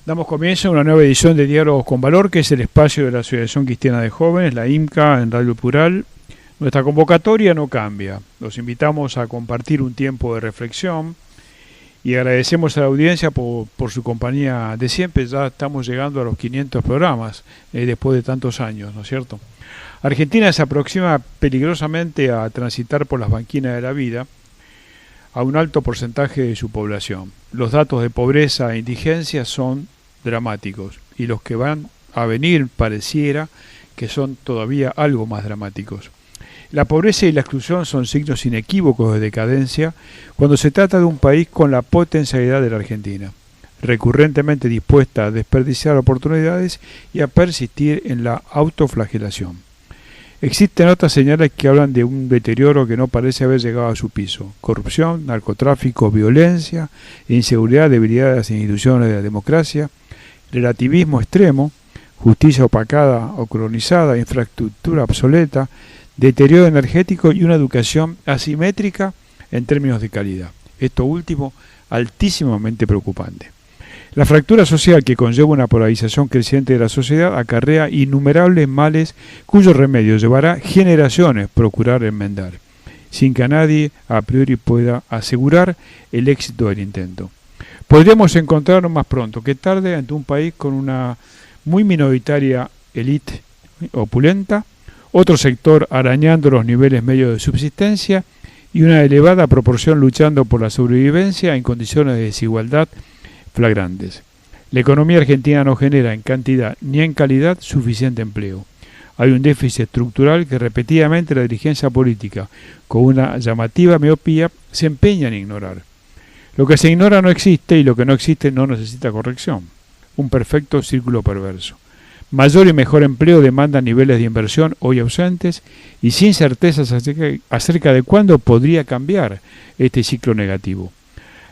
Damos comienzo a una nueva edición de Diálogos con Valor, que es el espacio de la Asociación Cristiana de Jóvenes, la IMCA, en Radio Plural. Nuestra convocatoria no cambia. Los invitamos a compartir un tiempo de reflexión y agradecemos a la audiencia por su compañía de siempre. Ya estamos llegando a los 500 programas después de tantos años, ¿no es cierto? Argentina se aproxima peligrosamente a transitar por las banquinas de la vida a un alto porcentaje de su población. Los datos de pobreza e indigencia son dramáticos y los que van a venir pareciera que son todavía algo más dramáticos. La pobreza y la exclusión son signos inequívocos de decadencia cuando se trata de un país con la potencialidad de la Argentina, recurrentemente dispuesta a desperdiciar oportunidades y a persistir en la autoflagelación. Existen otras señales que hablan de un deterioro que no parece haber llegado a su piso: corrupción, narcotráfico, violencia, inseguridad, debilidad de las instituciones de la democracia, relativismo extremo, justicia opacada o colonizada, infraestructura obsoleta, deterioro energético y una educación asimétrica en términos de calidad. Esto último, altísimamente preocupante. La fractura social que conlleva una polarización creciente de la sociedad acarrea innumerables males cuyo remedio llevará generaciones procurar enmendar, sin que a nadie a priori pueda asegurar el éxito del intento. Podríamos encontrarnos más pronto que tarde ante un país con una muy minoritaria élite opulenta, otro sector arañando los niveles medios de subsistencia y una elevada proporción luchando por la sobrevivencia en condiciones de desigualdad flagrantes. La economía argentina no genera en cantidad ni en calidad suficiente empleo. Hay un déficit estructural que repetidamente la dirigencia política, con una llamativa miopía, se empeña en ignorar. Lo que se ignora no existe y lo que no existe no necesita corrección. Un perfecto círculo perverso. Mayor y mejor empleo demanda niveles de inversión hoy ausentes y sin certezas acerca de cuándo podría cambiar este ciclo negativo.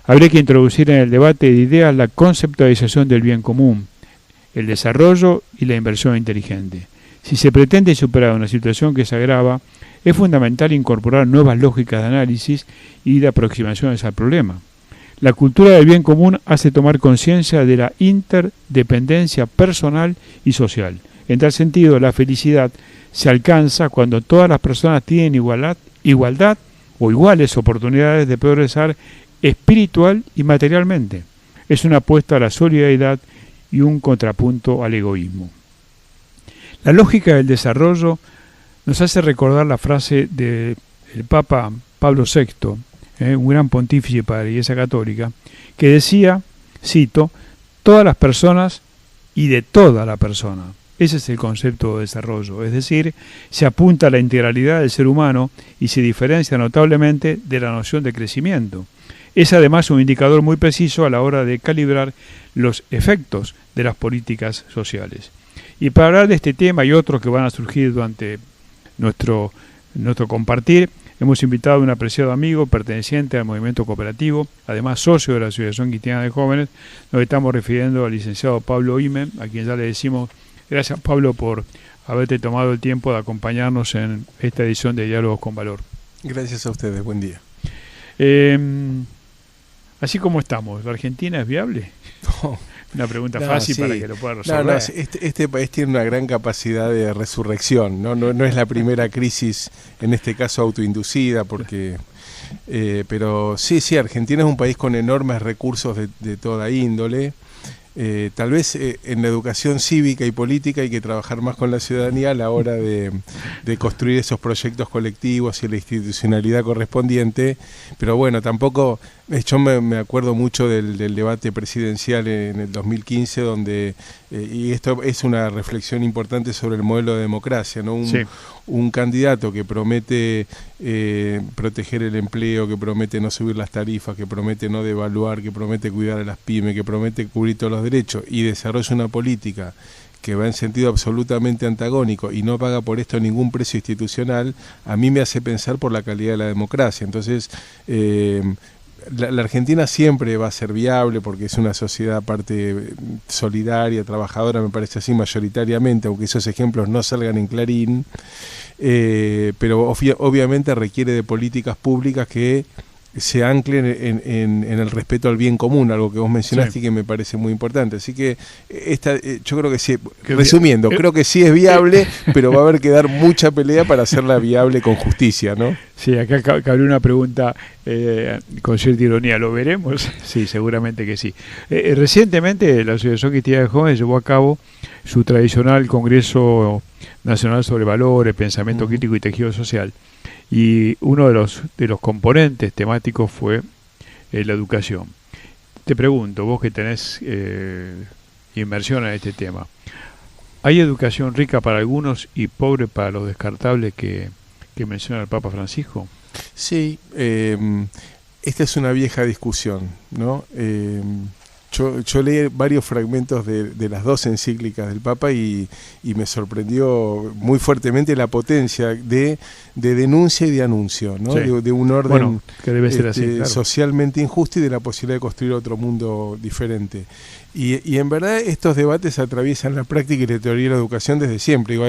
Habría que introducir en el debate de ideas la conceptualización del bien común, el desarrollo y la inversión inteligente. Si se pretende superar una situación que se agrava, es fundamental incorporar nuevas lógicas de análisis y de aproximaciones al problema. La cultura del bien común hace tomar conciencia de la interdependencia personal y social. En tal sentido, la felicidad se alcanza cuando todas las personas tienen igualdad o iguales oportunidades de progresar espiritual y materialmente. Es una apuesta a la solidaridad y un contrapunto al egoísmo. La lógica del desarrollo nos hace recordar la frase del Papa Pablo VI, un gran pontífice para la Iglesia Católica, que decía, cito, todas las personas y de toda la persona. Ese es el concepto de desarrollo, es decir, se apunta a la integralidad del ser humano y se diferencia notablemente de la noción de crecimiento. Es además un indicador muy preciso a la hora de calibrar los efectos de las políticas sociales. Y para hablar de este tema y otros que van a surgir durante nuestro compartir, hemos invitado a un apreciado amigo perteneciente al movimiento cooperativo, además socio de la Asociación Cristiana de Jóvenes. Nos estamos refiriendo al licenciado Pablo Imen, a quien ya le decimos gracias, Pablo, por haberte tomado el tiempo de acompañarnos en esta edición de Diálogos con Valor. Gracias a ustedes, buen día. Así como estamos, ¿la Argentina es viable? No. Una pregunta fácil sí. para que lo pueda resolver. Este país tiene una gran capacidad de resurrección, no es la primera crisis, en este caso autoinducida, porque pero sí, Argentina es un país con enormes recursos de toda índole. Tal vez en la educación cívica y política hay que trabajar más con la ciudadanía a la hora de construir esos proyectos colectivos y la institucionalidad correspondiente, pero bueno, tampoco, yo me acuerdo mucho del debate presidencial en el 2015, donde, y esto es una reflexión importante sobre el modelo de democracia, ¿no? Un candidato que promete proteger el empleo, que promete no subir las tarifas, que promete no devaluar, que promete cuidar a las pymes, que promete cubrir todos los derechos y desarrolla una política que va en sentido absolutamente antagónico y no paga por esto ningún precio institucional, a mí me hace pensar por la calidad de la democracia. Entonces, la Argentina siempre va a ser viable porque es una sociedad aparte solidaria, trabajadora, me parece así mayoritariamente, aunque esos ejemplos no salgan en Clarín, pero obviamente requiere de políticas públicas que se anclen en el respeto al bien común, algo que vos mencionaste y que me parece muy importante. Así que yo creo que sí, resumiendo, creo que sí es viable, pero va a haber que dar mucha pelea para hacerla viable con justicia, ¿no? Sí, acá cabe una pregunta con cierta ironía, ¿lo veremos? Sí, seguramente que sí. Recientemente la Asociación Cristiana de Jóvenes llevó a cabo su tradicional Congreso Nacional sobre Valores, Pensamiento Crítico y Tejido Social. Y uno de los componentes temáticos fue la educación. Te pregunto, vos que tenés inmersión en este tema, ¿hay educación rica para algunos y pobre para los descartables que menciona el Papa Francisco? Sí, esta es una vieja discusión, ¿no? Yo leí varios fragmentos de las dos encíclicas del Papa y me sorprendió muy fuertemente la potencia de denuncia y de anuncio, ¿no? Sí. De un orden que debe ser así, claro, socialmente injusto y de la posibilidad de construir otro mundo diferente. Y en verdad estos debates atraviesan la práctica y la teoría de la educación desde siempre. Digo,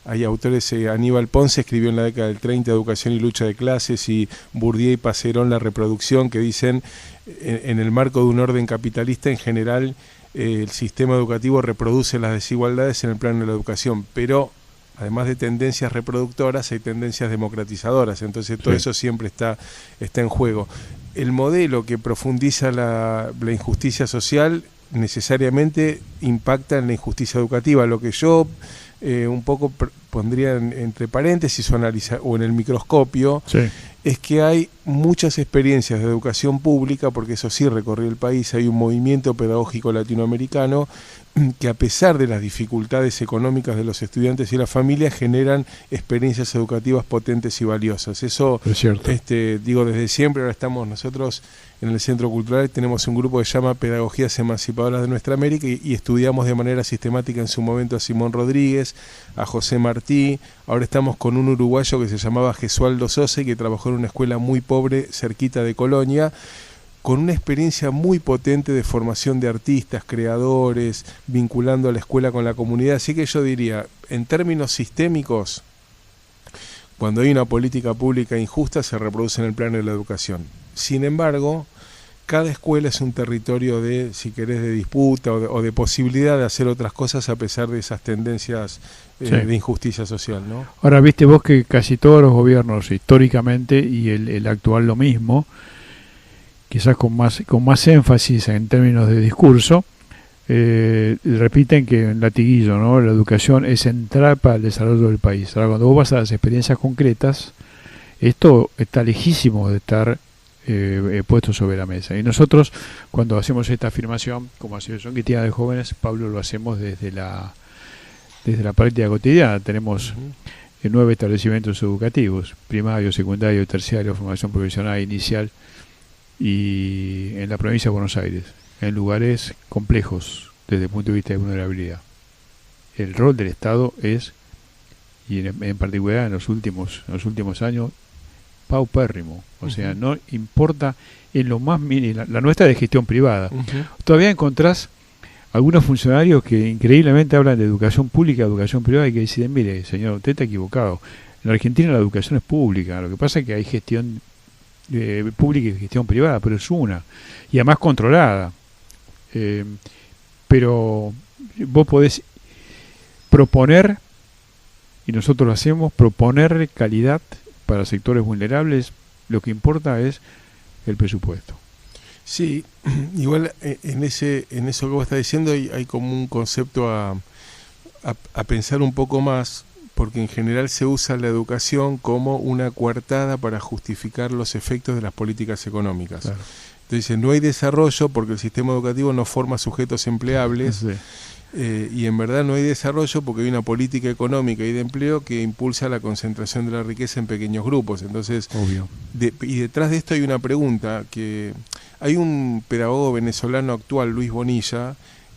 hay autores, Aníbal Ponce escribió en la década del 30 Educación y lucha de clases, y Bourdieu y Passerón La reproducción, que dicen en el marco de un orden capitalista en general el sistema educativo reproduce las desigualdades en el plano de la educación, pero además de tendencias reproductoras hay tendencias democratizadoras, entonces todo eso siempre está en juego. El modelo que profundiza la injusticia social necesariamente impacta en la injusticia educativa. Lo que yo un poco pondría entre paréntesis o en el microscopio, es que hay muchas experiencias de educación pública, porque eso sí recorrió el país, hay un movimiento pedagógico latinoamericano que, a pesar de las dificultades económicas de los estudiantes y las familias, generan experiencias educativas potentes y valiosas. Eso es cierto. Digo desde siempre. Ahora estamos nosotros en el Centro Cultural, tenemos un grupo que se llama Pedagogías Emancipadoras de Nuestra América y estudiamos de manera sistemática en su momento a Simón Rodríguez, a José Martí. Ahora estamos con un uruguayo que se llamaba Gesualdo Sosa y que trabajó en una escuela muy pobre cerquita de Colonia, con una experiencia muy potente de formación de artistas, creadores, vinculando a la escuela con la comunidad. Así que yo diría, en términos sistémicos, cuando hay una política pública injusta se reproduce en el plano de la educación. Sin embargo, cada escuela es un territorio de, si querés, de disputa o de posibilidad de hacer otras cosas a pesar de esas tendencias de injusticia social, ¿no? Ahora, viste vos que casi todos los gobiernos históricamente, y el actual lo mismo, quizás con más énfasis en términos de discurso, repiten que en latiguillo, ¿no? La educación es central para el desarrollo del país. Ahora, cuando vos vas a las experiencias concretas, esto está lejísimo de estar puesto sobre la mesa. Y nosotros, cuando hacemos esta afirmación, como Asociación Cristiana de Jóvenes, Pablo, lo hacemos desde la práctica cotidiana. Tenemos 9 establecimientos educativos: primario, secundario, terciario, formación profesional inicial, y en la provincia de Buenos Aires, en lugares complejos desde el punto de vista de vulnerabilidad. El rol del Estado es, y en particular en los últimos años, paupérrimo. O sea, no importa en lo más mínimo. La nuestra de gestión privada. Todavía encontrás algunos funcionarios que increíblemente hablan de educación pública, educación privada, y que deciden, mire, señor, usted está equivocado. En Argentina la educación es pública. Lo que pasa es que hay gestión pública y gestión privada, pero es una. Y además controlada. Pero vos podés proponer, y nosotros lo hacemos, proponer calidad para sectores vulnerables. Lo que importa es el presupuesto. Sí, igual en eso que vos estás diciendo hay como un concepto a pensar un poco más, porque en general se usa la educación como una coartada para justificar los efectos de las políticas económicas. Claro. Entonces no hay desarrollo porque el sistema educativo no forma sujetos empleables. Sí. Y en verdad no hay desarrollo porque hay una política económica y de empleo que impulsa la concentración de la riqueza en pequeños grupos. Entonces, obvio. Y detrás de esto hay una pregunta, que hay un pedagogo venezolano actual, Luis Bonilla,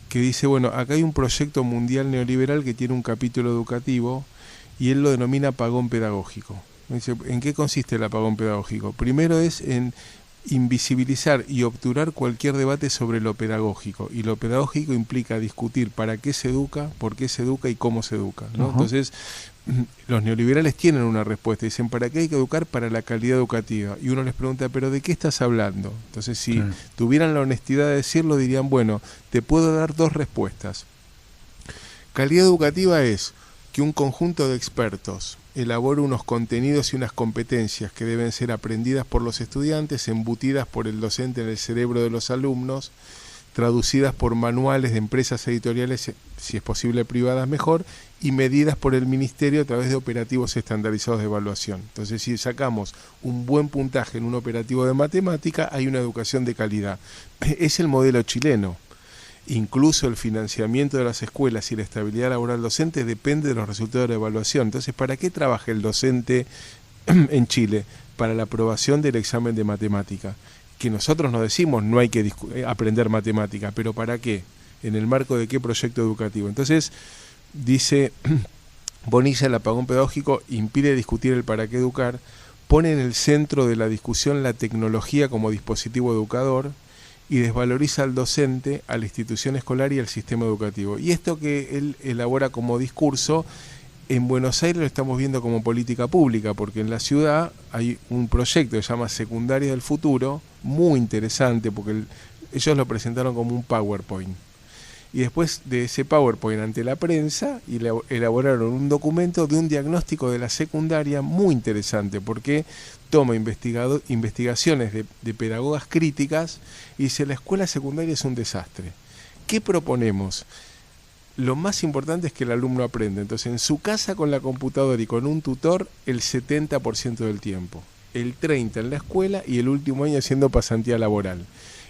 que dice, bueno, acá hay un proyecto mundial neoliberal que tiene un capítulo educativo y él lo denomina apagón pedagógico. Dice, ¿en qué consiste el apagón pedagógico? Primero es en invisibilizar y obturar cualquier debate sobre lo pedagógico. Y lo pedagógico implica discutir para qué se educa, por qué se educa y cómo se educa, ¿no? Entonces, los neoliberales tienen una respuesta. Dicen, ¿para qué hay que educar? Para la calidad educativa. Y uno les pregunta, ¿pero de qué estás hablando? Entonces, si tuvieran la honestidad de decirlo, dirían, bueno, te puedo dar dos respuestas. Calidad educativa es que un conjunto de expertos elabore unos contenidos y unas competencias que deben ser aprendidas por los estudiantes, embutidas por el docente en el cerebro de los alumnos, traducidas por manuales de empresas editoriales, si es posible privadas mejor, y medidas por el ministerio a través de operativos estandarizados de evaluación. Entonces, si sacamos un buen puntaje en un operativo de matemática, hay una educación de calidad. Es el modelo chileno. Incluso el financiamiento de las escuelas y la estabilidad laboral docente depende de los resultados de la evaluación. Entonces, ¿para qué trabaja el docente en Chile? Para la aprobación del examen de matemática. Que nosotros nos decimos no hay que aprender matemática, pero ¿para qué? ¿En el marco de qué proyecto educativo? Entonces, dice Bonilla, el apagón pedagógico impide discutir el para qué educar, pone en el centro de la discusión la tecnología como dispositivo educador, y desvaloriza al docente, a la institución escolar y al sistema educativo. Y esto que él elabora como discurso, en Buenos Aires lo estamos viendo como política pública, porque en la ciudad hay un proyecto que se llama Secundaria del Futuro, muy interesante, porque ellos lo presentaron como un PowerPoint. Y después de ese PowerPoint ante la prensa, elaboraron un documento de un diagnóstico de la secundaria muy interesante, porque toma investigaciones de pedagogas críticas y dice, la escuela secundaria es un desastre. ¿Qué proponemos? Lo más importante es que el alumno aprenda. Entonces, en su casa con la computadora y con un tutor, el 70% del tiempo. El 30% en la escuela y el último año haciendo pasantía laboral.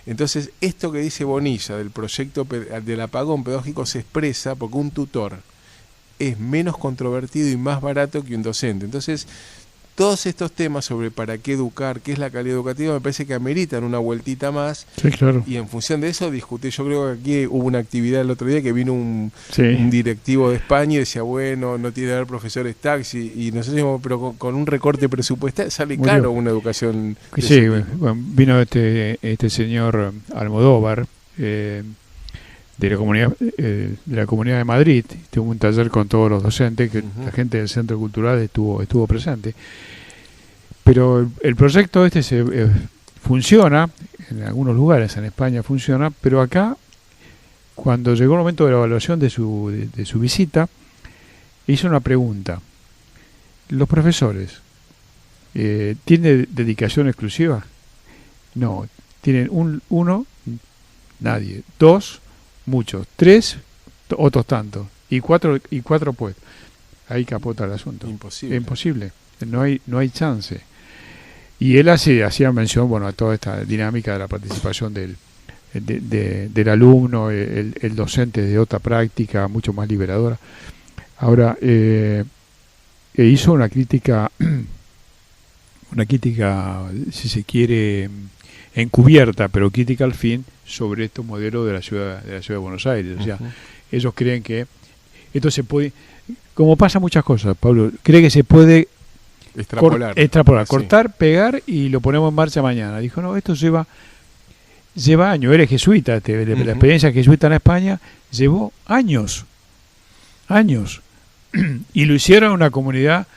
Entonces, esto que dice Bonilla del proyecto del apagón pedagógico se expresa porque un tutor es menos controvertido y más barato que un docente. Entonces, todos estos temas sobre para qué educar, qué es la calidad educativa, me parece que ameritan una vueltita más. Sí, claro. Y en función de eso discutí. Yo creo que aquí hubo una actividad el otro día que vino un directivo de España y decía, bueno, no tiene que haber profesores taxi. Y nosotros decimos, pero con un recorte presupuestal sale caro una educación. Sí, bueno, vino este señor Almodóvar de la comunidad de Madrid, tuvo un taller con todos los docentes, que la gente del Centro Cultural estuvo presente. Pero el proyecto funciona, en algunos lugares en España funciona, pero acá, cuando llegó el momento de la evaluación de su visita, hizo una pregunta. ¿Los profesores tienen dedicación exclusiva? No. ¿Tienen uno? Nadie. 2, muchos. 3, otros tantos. Y 4 pues. Ahí capota el asunto. Imposible. No hay chance. Y él hacía mención, bueno, a toda esta dinámica de la participación del alumno, el docente de otra práctica mucho más liberadora. Ahora, hizo una crítica, si se quiere, encubierta, pero crítica al fin, sobre estos modelos de la ciudad de Buenos Aires. O sea, ellos creen que esto se puede, como pasa muchas cosas, Pablo, cree que se puede extrapolar, cortar, pegar y lo ponemos en marcha mañana. Dijo, no, esto lleva años. Él es jesuita, la experiencia jesuita en España llevó años. Y lo hicieron en una comunidad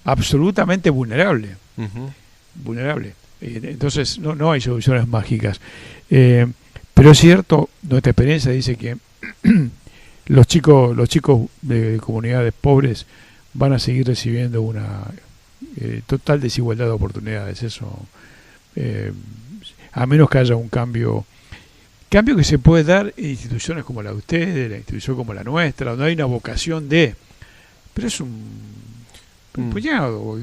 absolutamente vulnerable. Entonces no hay soluciones mágicas. Pero es cierto, nuestra experiencia dice que los chicos de comunidades pobres van a seguir recibiendo una total desigualdad de oportunidades. Eso, a menos que haya un cambio que se puede dar en instituciones como la de ustedes, la institución como la nuestra, donde hay una vocación pero es un puñado,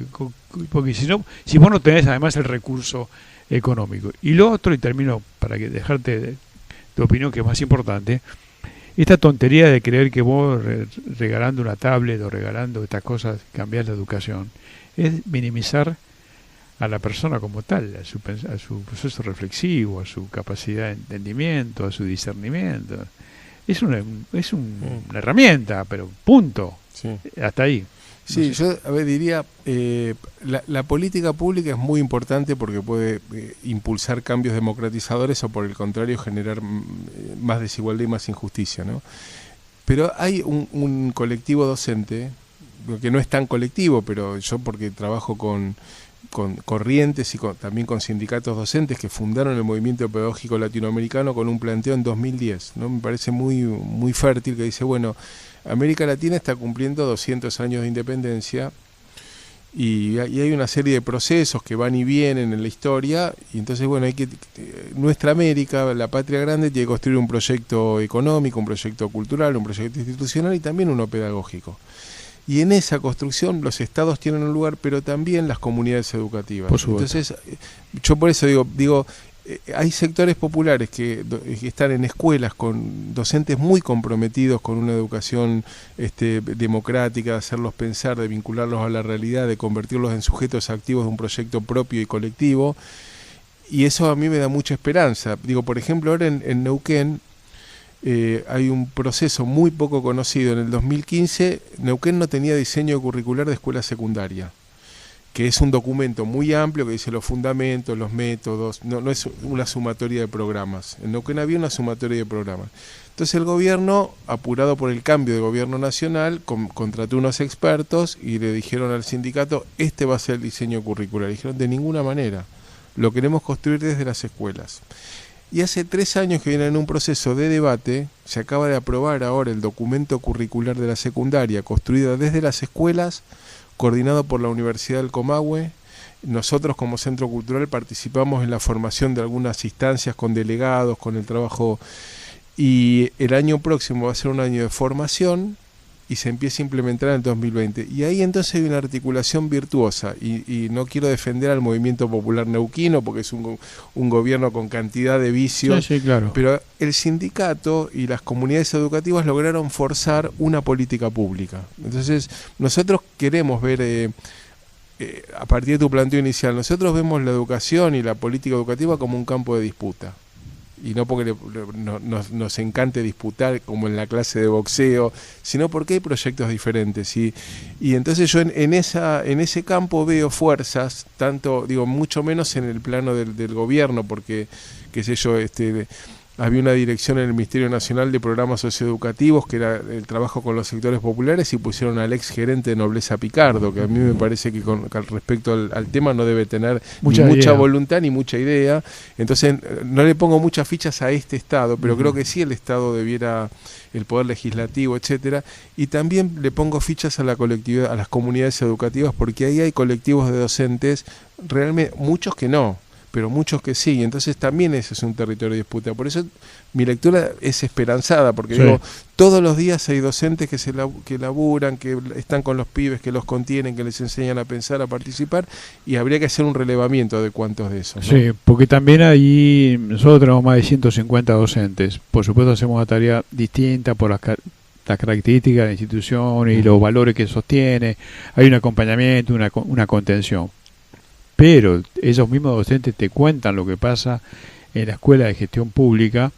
porque si vos no tenés además el recurso económico. Y lo otro, y termino para dejarte tu opinión, que es más importante, esta tontería de creer que vos regalando una tablet o regalando estas cosas cambiás la educación, es minimizar a la persona como tal, a su proceso reflexivo, a su capacidad de entendimiento, a su discernimiento. Es una herramienta, pero punto. Sí. Hasta ahí. Sí, No sé. yo diría, la política pública es muy importante porque puede impulsar cambios democratizadores o por el contrario generar más desigualdad y más injusticia, ¿no? Pero hay un colectivo docente, que no es tan colectivo, pero yo porque trabajo con corrientes y también con sindicatos docentes que fundaron el movimiento pedagógico latinoamericano con un planteo en 2010, ¿no? Me parece muy fértil, que dice, bueno, América Latina está cumpliendo 200 años de independencia y hay una serie de procesos que van y vienen en la historia, y entonces, bueno, nuestra América, la patria grande, tiene que construir un proyecto económico, un proyecto cultural, un proyecto institucional y también uno pedagógico. Y en esa construcción los estados tienen un lugar, pero también las comunidades educativas. Por supuesto. Entonces, yo por eso digo, hay sectores populares que están en escuelas con docentes muy comprometidos con una educación democrática, de hacerlos pensar, de vincularlos a la realidad, de convertirlos en sujetos activos de un proyecto propio y colectivo. Y eso a mí me da mucha esperanza. Digo, por ejemplo, ahora en Neuquén, hay un proceso muy poco conocido. En el 2015, Neuquén no tenía diseño curricular de escuela secundaria, que es un documento muy amplio que dice los fundamentos, los métodos, no es una sumatoria de programas. En Neuquén había una sumatoria de programas. Entonces el gobierno, apurado por el cambio de gobierno nacional, contrató unos expertos y le dijeron al sindicato, este va a ser el diseño curricular. Y dijeron, de ninguna manera, lo queremos construir desde las escuelas. Y hace 3 años que viene en un proceso de debate, se acaba de aprobar ahora el documento curricular de la secundaria, construido desde las escuelas, coordinado por la Universidad del Comahue. Nosotros como Centro Cultural participamos en la formación de algunas instancias con delegados, con el trabajo, y el año próximo va a ser un año de formación y se empieza a implementar en el 2020. Y ahí entonces hay una articulación virtuosa, y no quiero defender al movimiento popular neuquino porque es un gobierno con cantidad de vicios, Sí, claro. pero el sindicato y las comunidades educativas lograron forzar una política pública. Entonces nosotros queremos ver, a partir de tu planteo inicial, nosotros vemos la educación y la política educativa como un campo de disputa. Y no porque nos encante disputar como en la clase de boxeo, sino porque hay proyectos diferentes. Y entonces yo en ese campo veo fuerzas, tanto, digo, mucho menos en el plano del gobierno, porque, qué sé yo, había una dirección en el Ministerio Nacional de Programas Socioeducativos que era el trabajo con los sectores populares, y pusieron al ex gerente de Nobleza Picardo, que a mí me parece que con respecto al tema no debe tener mucha voluntad ni mucha idea. Entonces no le pongo muchas fichas a este Estado, pero creo que sí el Estado debiera, el Poder Legislativo, etcétera, y también le pongo fichas a la colectividad, a las comunidades educativas, porque ahí hay colectivos de docentes, realmente muchos que no, pero muchos que sí, entonces también ese es un territorio de disputa. Por eso mi lectura es esperanzada, porque digo, todos los días hay docentes que laburan, que están con los pibes, que los contienen, que les enseñan a pensar, a participar, y habría que hacer un relevamiento de cuántos de esos, ¿no? Sí, porque también ahí nosotros tenemos más de 150 docentes. Por supuesto hacemos una tarea distinta por las características de la institución y los valores que sostiene. Hay un acompañamiento, una contención. Pero esos mismos docentes te cuentan lo que pasa en la escuela de gestión pública,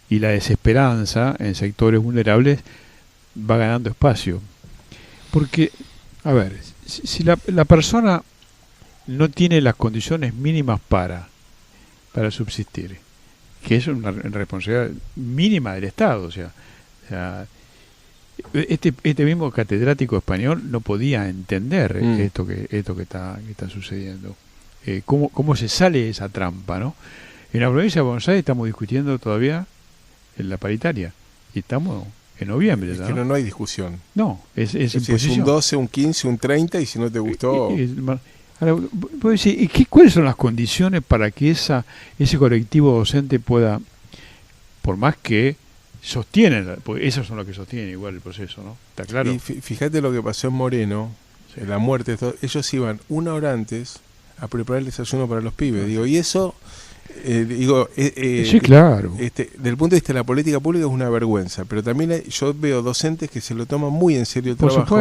y la desesperanza en sectores vulnerables va ganando espacio. Porque, a ver, si la persona no tiene las condiciones mínimas para subsistir, que es una responsabilidad mínima del Estado, o sea este mismo catedrático español no podía entender esto que está sucediendo. ¿Cómo se sale de esa trampa, ¿no? En la provincia de Buenos Aires estamos discutiendo todavía en la paritaria, y estamos en noviembre. Es que no hay discusión. No, es un 12, un 15, un 30, y si no te gustó... Ahora, ¿puedo decir, cuáles son las condiciones para que ese colectivo docente pueda, por más que sostienen, porque esos son los que sostienen igual el proceso, ¿no? ¿Está claro? Y fíjate lo que pasó en Moreno, en la muerte, ellos iban 1 hora antes a preparar el desayuno para los pibes, digo, y eso, sí, claro. Del punto de vista de la política pública es una vergüenza, pero también yo veo docentes que se lo toman muy en serio el trabajo,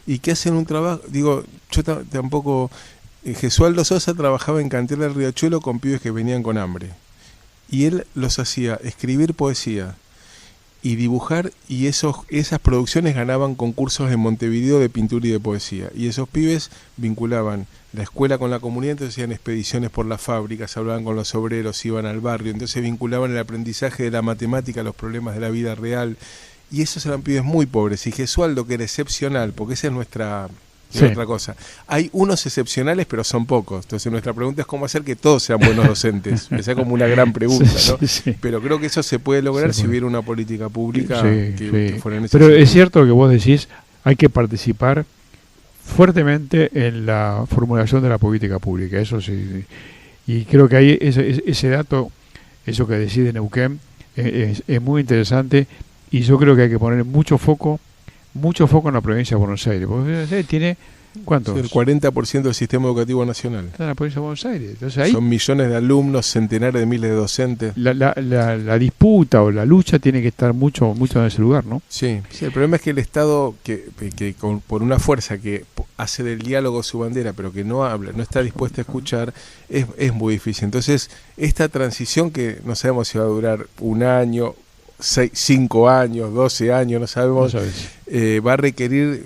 y que hacen un trabajo, digo, yo tampoco, Gesualdo Sosa trabajaba en Cantera del Riachuelo con pibes que venían con hambre, y él los hacía escribir poesía, y dibujar, y esas producciones ganaban concursos en Montevideo de pintura y de poesía. Y esos pibes vinculaban la escuela con la comunidad, entonces hacían expediciones por las fábricas, hablaban con los obreros, iban al barrio, entonces vinculaban el aprendizaje de la matemática a los problemas de la vida real. Y esos eran pibes muy pobres. Y Gesualdo, que era excepcional, porque esa es nuestra... Sí. Otra cosa. Hay unos excepcionales, pero son pocos. Entonces nuestra pregunta es cómo hacer que todos sean buenos docentes. Esa es como una gran pregunta, ¿no? Sí, sí. Pero creo que eso se puede lograr si hubiera una política pública que fuera en ese Pero sentido. es cierto lo que vos decís, hay que participar fuertemente en la formulación de la política pública. Eso sí. Y creo que ahí ese dato, eso que decís de Neuquén, es muy interesante, y yo creo que hay que poner mucho foco en la provincia de Buenos Aires, porque Buenos Aires tiene, ¿cuántos? Sí, el 40% del sistema educativo nacional. Está en la provincia de Buenos Aires. Entonces ahí son millones de alumnos, centenares de miles de docentes. la disputa o la lucha tiene que estar mucho en ese lugar, ¿no? Sí, el problema es que el Estado, por una fuerza que hace del diálogo su bandera, pero que no habla, no está dispuesto a escuchar, es muy difícil. Entonces, esta transición, que no sabemos si va a durar un año, 5 años, 12 años, no sabemos, va a requerir,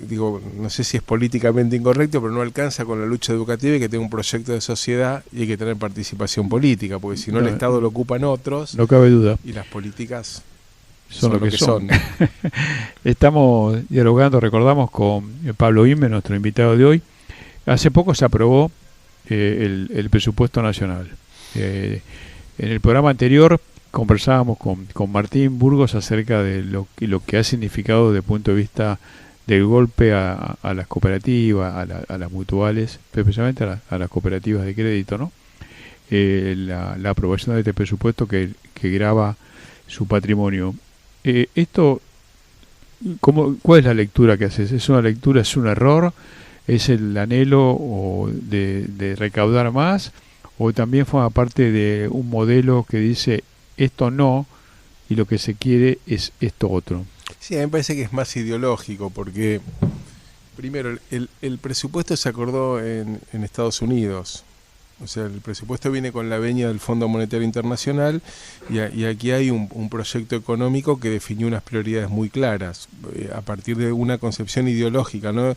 no sé si es políticamente incorrecto, pero no alcanza con la lucha educativa, y que tenga un proyecto de sociedad, y hay que tener participación política, porque si no, el Estado lo ocupan otros. No cabe duda. Y las políticas son lo que son. Estamos dialogando, recordamos, con Pablo Imbe, nuestro invitado de hoy. Hace poco se aprobó el presupuesto nacional. En el programa anterior conversábamos con Martín Burgos acerca de lo que ha significado desde el punto de vista del golpe a las cooperativas, a las mutuales, especialmente a las cooperativas de crédito, ¿no? La aprobación de este presupuesto que grava su patrimonio. ¿Cuál es la lectura que haces? ¿Es una lectura, es un error? ¿Es el anhelo de recaudar más? ¿O también forma parte de un modelo que dice esto no, y lo que se quiere es esto otro? Sí, a mí me parece que es más ideológico, porque primero el presupuesto se acordó en Estados Unidos. O sea, el presupuesto viene con la venia del Fondo Monetario Internacional, y aquí hay un proyecto económico que definió unas prioridades muy claras a partir de una concepción ideológica, ¿no?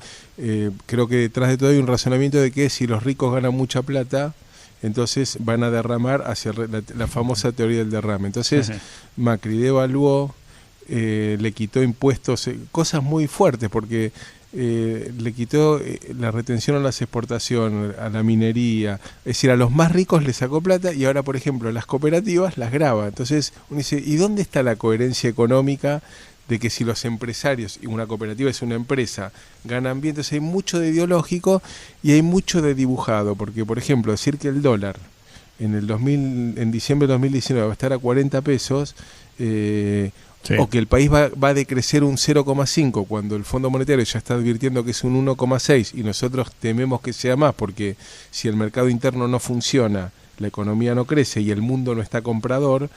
Creo que detrás de todo hay un razonamiento de que si los ricos ganan mucha plata, entonces van a derramar hacia la famosa teoría del derrame. Entonces Macri devaluó, le quitó impuestos, cosas muy fuertes, porque le quitó la retención a las exportaciones, a la minería, es decir, a los más ricos les sacó plata, y ahora, por ejemplo, las cooperativas las grava. Entonces uno dice, ¿y dónde está la coherencia económica de que si los empresarios, y una cooperativa es una empresa, ganan bien? Entonces hay mucho de ideológico y hay mucho de dibujado, porque, por ejemplo, decir que el dólar en diciembre de 2019 va a estar a 40 pesos, sí, o que el país va a decrecer un 0,5 cuando el Fondo Monetario ya está advirtiendo que es un 1,6, y nosotros tememos que sea más, porque si el mercado interno no funciona, la economía no crece y el mundo no está comprador.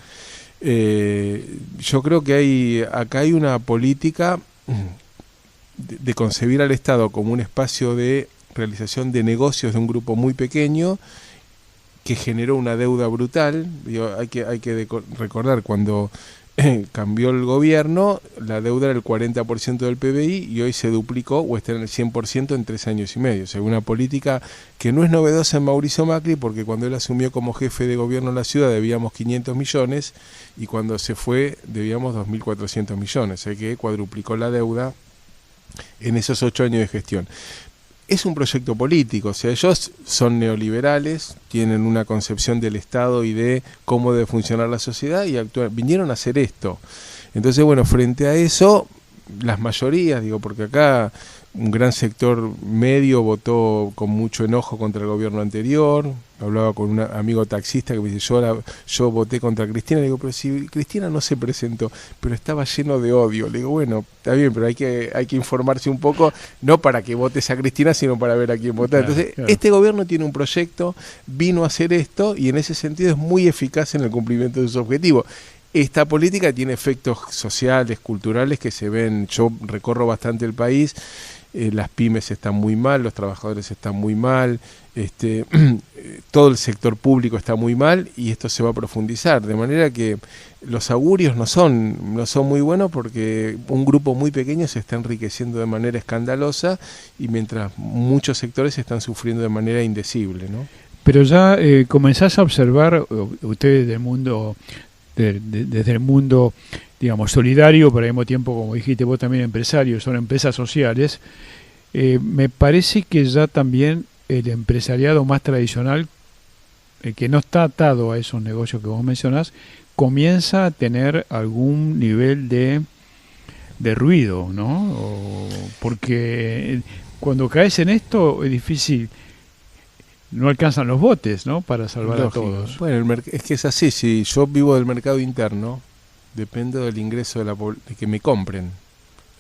Yo creo que acá hay una política de concebir al Estado como un espacio de realización de negocios de un grupo muy pequeño, que generó una deuda brutal. Hay que recordar, cuando cambió el gobierno, la deuda era el 40% del PBI, y hoy se duplicó, o está en el 100% en 3 años y medio. O sea, una política que no es novedosa en Mauricio Macri, porque cuando él asumió como jefe de gobierno en la ciudad debíamos 500 millones, y cuando se fue debíamos 2.400 millones. O sea, que cuadruplicó la deuda en esos 8 años de gestión. Es un proyecto político, o sea, ellos son neoliberales, tienen una concepción del Estado y de cómo debe funcionar la sociedad, y vinieron a hacer esto. Entonces, bueno, frente a eso, las mayorías, porque acá un gran sector medio votó con mucho enojo contra el gobierno anterior. Hablaba con un amigo taxista que me dice, yo voté contra Cristina. Le digo, pero si Cristina no se presentó, pero estaba lleno de odio. Le digo, bueno, está bien, pero hay que informarse un poco, no para que votes a Cristina, sino para ver a quién votar. Entonces, claro. Este gobierno tiene un proyecto, vino a hacer esto, y en ese sentido es muy eficaz en el cumplimiento de sus objetivos. Esta política tiene efectos sociales, culturales, que se ven. Yo recorro bastante el país, las pymes están muy mal, los trabajadores están muy mal, todo el sector público está muy mal y esto se va a profundizar, de manera que los augurios no son muy buenos porque un grupo muy pequeño se está enriqueciendo de manera escandalosa y mientras muchos sectores están sufriendo de manera indecible, ¿no? Pero ya comenzás a observar, ustedes del mundo, desde el mundo, digamos, solidario, pero al mismo tiempo, como dijiste vos también, empresario, son empresas sociales, me parece que ya también el empresariado más tradicional, que no está atado a esos negocios que vos mencionás, comienza a tener algún nivel de ruido, ¿no? Porque cuando caes en esto es difícil, no alcanzan los botes, ¿no? Para salvar a todos. Bueno, es que es así, si yo vivo del mercado interno, dependo del ingreso de que me compren.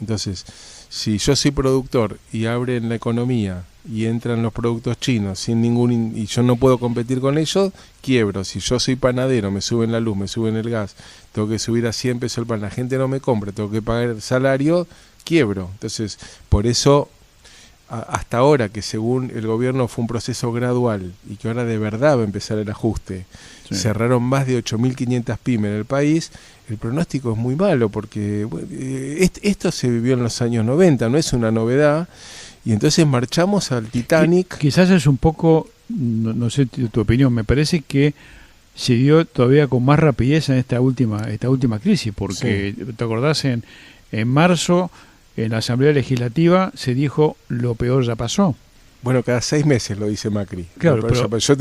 Entonces, si yo soy productor y abren la economía y entran los productos chinos y yo no puedo competir con ellos, quiebro. Si yo soy panadero, me suben la luz, me suben el gas, tengo que subir a 100 pesos el pan, la gente no me compra, tengo que pagar el salario, quiebro. Entonces, por eso, hasta ahora, que según el gobierno fue un proceso gradual y que ahora de verdad va a empezar el ajuste, sí, cerraron más de 8.500 pymes en el país, el pronóstico es muy malo porque esto se vivió en los años 90, no es una novedad, y entonces marchamos al Titanic. Quizás es un poco, no sé tu opinión, me parece que se dio todavía con más rapidez en esta última crisis, porque sí, te acordás, en marzo en la Asamblea Legislativa se dijo lo peor ya pasó. Bueno, cada 6 meses lo dice Macri. Claro, pero yo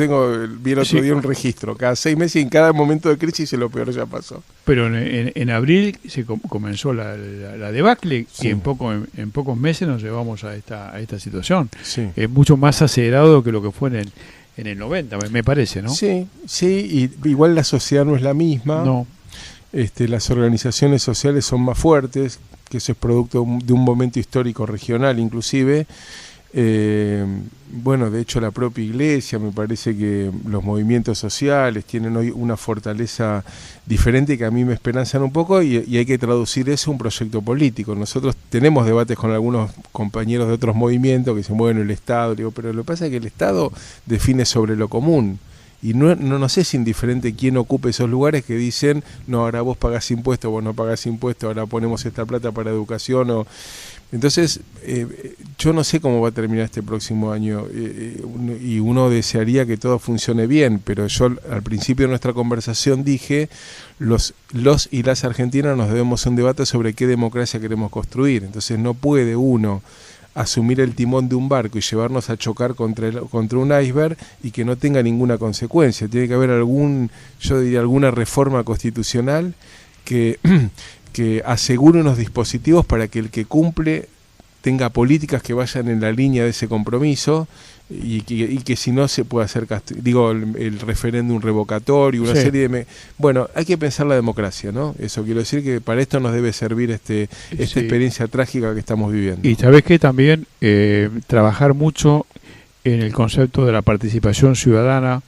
vi el otro día un registro, cada 6 meses y en cada momento de crisis lo peor ya pasó. Pero en abril se comenzó la debacle, sí, y en pocos meses nos llevamos a esta situación. Sí. Es mucho más acelerado que lo que fue en el 90, me parece, ¿no? Sí, y igual la sociedad no es la misma. No. Las organizaciones sociales son más fuertes, que eso es producto de un momento histórico regional inclusive. Bueno, de hecho la propia iglesia, me parece que los movimientos sociales tienen hoy una fortaleza diferente que a mí me esperanzan un poco y hay que traducir eso a un proyecto político. Nosotros tenemos debates con algunos compañeros de otros movimientos que dicen, bueno, el Estado, digo, pero lo que pasa es que el Estado define sobre lo común. Y no sé si indiferente quién ocupe esos lugares que dicen, no, ahora vos pagás impuestos, vos no pagás impuestos, ahora ponemos esta plata para educación. Entonces, yo no sé cómo va a terminar este próximo año y uno desearía que todo funcione bien, pero yo al principio de nuestra conversación dije, los y las argentinas nos debemos un debate sobre qué democracia queremos construir. Entonces no puede uno asumir el timón de un barco y llevarnos a chocar contra un iceberg y que no tenga ninguna consecuencia. Tiene que haber alguna reforma constitucional que asegure unos dispositivos para que el que cumple tenga políticas que vayan en la línea de ese compromiso y que si no se pueda hacer el referéndum revocatorio, una serie de... Bueno, hay que pensar la democracia, ¿no? Eso quiero decir que para esto nos debe servir esta experiencia trágica que estamos viviendo. Y sabés que también trabajar mucho en el concepto de la participación ciudadana,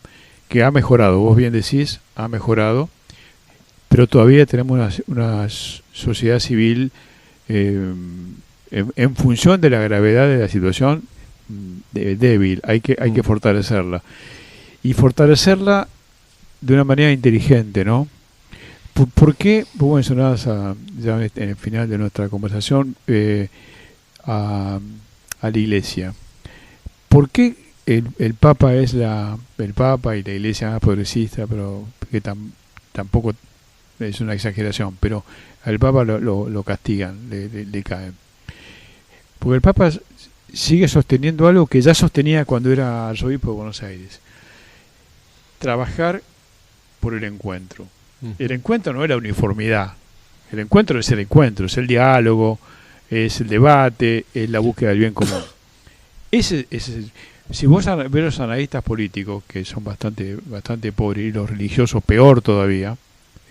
que ha mejorado, vos bien decís, ha mejorado, pero todavía tenemos una sociedad civil en función de la gravedad de la situación débil, hay que fortalecerla y fortalecerla de una manera inteligente, ¿no? ¿Por qué vos mencionabas ya en el final de nuestra conversación a la Iglesia? ¿Por qué el Papa es el Papa y la Iglesia más progresista, pero que tampoco es una exageración, pero al Papa lo castigan, le caen? Porque el Papa sigue sosteniendo algo que ya sostenía cuando era arzobispo de Buenos Aires: trabajar por el encuentro. El encuentro no es la uniformidad, el encuentro es el encuentro, es el diálogo, es el debate, es la búsqueda del bien común. Si vos ves los analistas políticos, que son bastante pobres, y los religiosos peor todavía,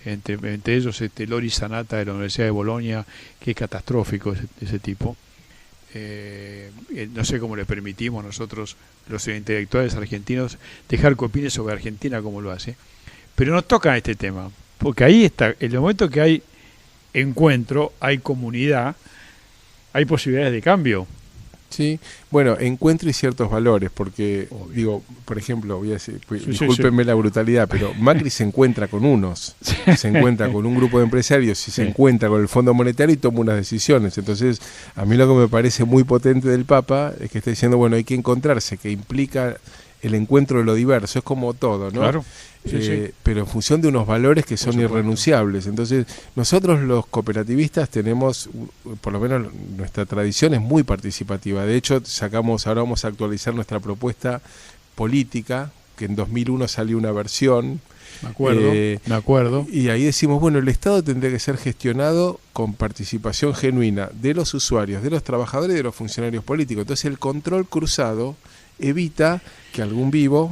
entre ellos Loris Sanata de la Universidad de Bolonia, que es catastrófico ese tipo. No sé cómo le permitimos nosotros, los intelectuales argentinos, dejar que opine sobre Argentina como lo hace, pero nos toca este tema, porque ahí está, en el momento que hay encuentro, hay comunidad, hay posibilidades de cambio. Sí, bueno, encuentro y ciertos valores, porque, Obvio. digo, por ejemplo, voy a decir, Sí, discúlpenme sí. la brutalidad, pero Macri se encuentra con unos, se encuentra con un grupo de empresarios y se Sí. encuentra con el Fondo Monetario y toma unas decisiones. Entonces, a mí lo que me parece muy potente del Papa es que está diciendo, bueno, hay que encontrarse, que implica el encuentro de lo diverso, es como todo, ¿no? Claro. Sí, sí. Pero en función de unos valores que son supuesto. irrenunciables. Entonces, nosotros los cooperativistas tenemos, por lo menos nuestra tradición es muy participativa. De hecho, ahora vamos a actualizar nuestra propuesta política, que en 2001 salió una versión. Me acuerdo. Y ahí decimos, bueno, el Estado tendría que ser gestionado con participación genuina de los usuarios, de los trabajadores y de los funcionarios políticos. Entonces, el control cruzado evita que algún vivo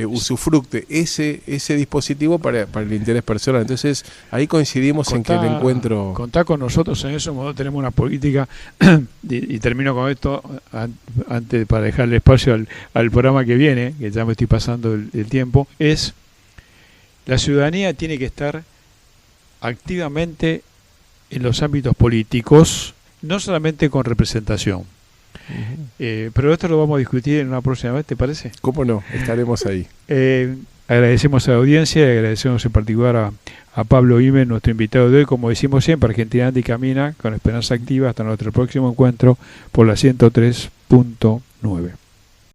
usufructe ese dispositivo para el interés personal. Entonces ahí coincidimos en que el encuentro... Contá con nosotros en eso, nosotros tenemos una política, y termino con esto, antes para dejarle espacio al programa que viene, que ya me estoy pasando el tiempo, es la ciudadanía tiene que estar activamente en los ámbitos políticos, no solamente con representación. Pero esto lo vamos a discutir en una próxima vez, ¿te parece? ¿Cómo no? Estaremos ahí. Agradecemos a la audiencia y agradecemos en particular a Pablo Imen, nuestro invitado de hoy. Como decimos siempre, Argentina anda y camina con esperanza activa. Hasta nuestro próximo encuentro por la 103.9.